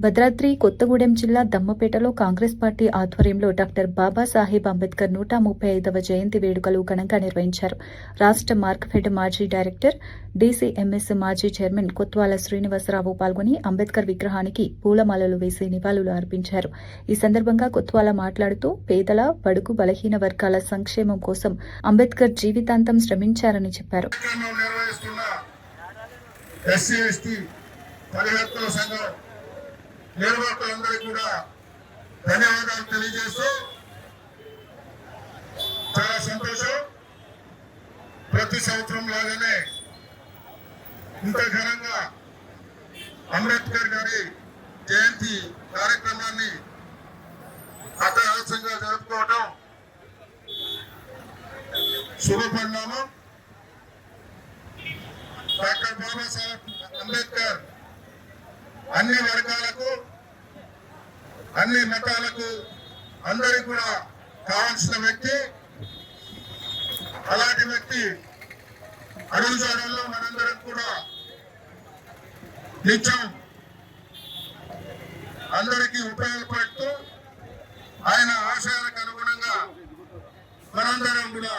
భద్రాద్రి కొత్తగూడెం జిల్లా దమ్మపేటలో కాంగ్రెస్ పార్టీ ఆధ్వర్యంలో డాక్టర్ బాబాసాహెబ్ అంబేద్కర్ 135వ జయంతి వేడుకలు ఘనంగా నిర్వహించారు. రాష్ట్ర మార్క్ఫెడ్ మాజీ డైరెక్టర్, డీసీఎంఎస్ మాజీ చైర్మన్ కొత్వాల శ్రీనివాసరావు పాల్గొని అంబేద్కర్ విగ్రహానికి పూలమాలలు వేసి నివాళులు అర్పించారు. ఈ సందర్భంగా కొత్వాల మాట్లాడుతూ పేదల, బడుగు బలహీన వర్గాల సంక్షేమం కోసం అంబేద్కర్ జీవితాంతం శ్రమించారని చెప్పారు. నిర్వాహకులందరికీ కూడా ధన్యవాదాలు తెలియజేస్తూ చాలా సంతోషం. ప్రతి సంవత్సరం లాగానే ఇంత ఘనంగా అంబేద్కర్ గారి జయంతి కార్యక్రమాన్ని అట్టహాసంగా జరుపుకోవడం శుభపరిణామం. డాక్టర్ బాబాసాహెబ్ అంబేద్కర్ అన్ని వర్గాలకు, అన్ని మతాలకు, అందరికీ కూడా కావాల్సిన వ్యక్తి. అలాంటి వ్యక్తి అడుగుజాడల్లో మనందరం కూడా నిత్యం అందరికీ ఉపయోగపడుతూ ఆయన ఆశయాలకు అనుగుణంగా మనందరం కూడా